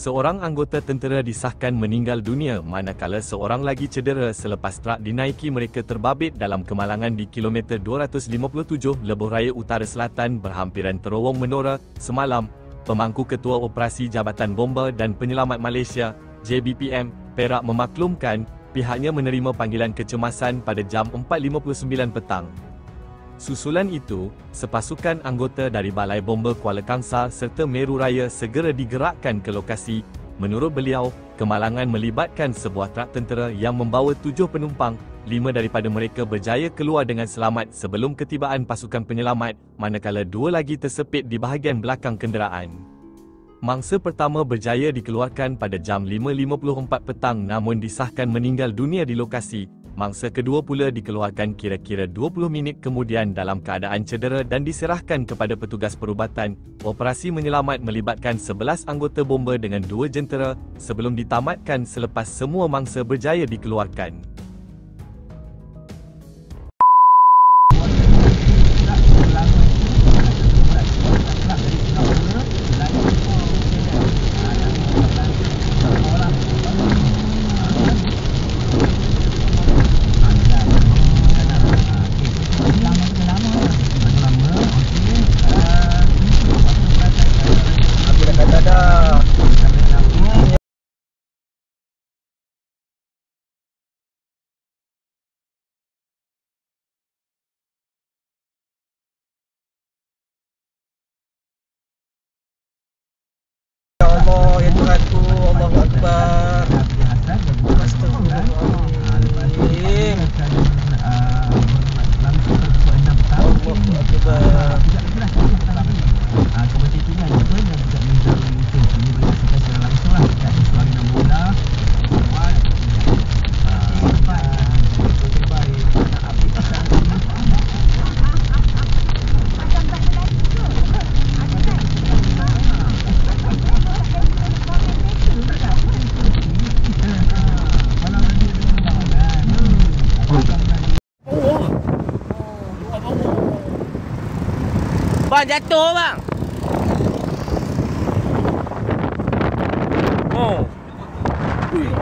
Seorang anggota tentera disahkan meninggal dunia manakala seorang lagi cedera selepas trak dinaiki mereka terbabit dalam kemalangan di kilometer 257 Lebuh Raya Utara Selatan berhampiran terowong Menora semalam. Pemangku Ketua Operasi Jabatan Bomba dan Penyelamat Malaysia, JBPM, Perak memaklumkan pihaknya menerima panggilan kecemasan pada jam 4.59 petang. Susulan itu, sepasukan anggota dari Balai Bomba Kuala Kangsar serta Meru Raya segera digerakkan ke lokasi. Menurut beliau, kemalangan melibatkan sebuah trak tentera yang membawa 7 penumpang. 5 daripada mereka berjaya keluar dengan selamat sebelum ketibaan pasukan penyelamat, manakala 2 lagi tersepit di bahagian belakang kenderaan. Mangsa pertama berjaya dikeluarkan pada jam 5.54 petang namun disahkan meninggal dunia di lokasi. Mangsa kedua pula dikeluarkan kira-kira 20 minit kemudian dalam keadaan cedera dan diserahkan kepada petugas perubatan. Operasi menyelamat melibatkan 11 anggota bomba dengan 2 jentera sebelum ditamatkan selepas semua mangsa berjaya dikeluarkan. Allah, ya Tuhanku, Allahu Akbar. Astagfirullahaladzim. Bang, jatuh bang. Oh. Ui.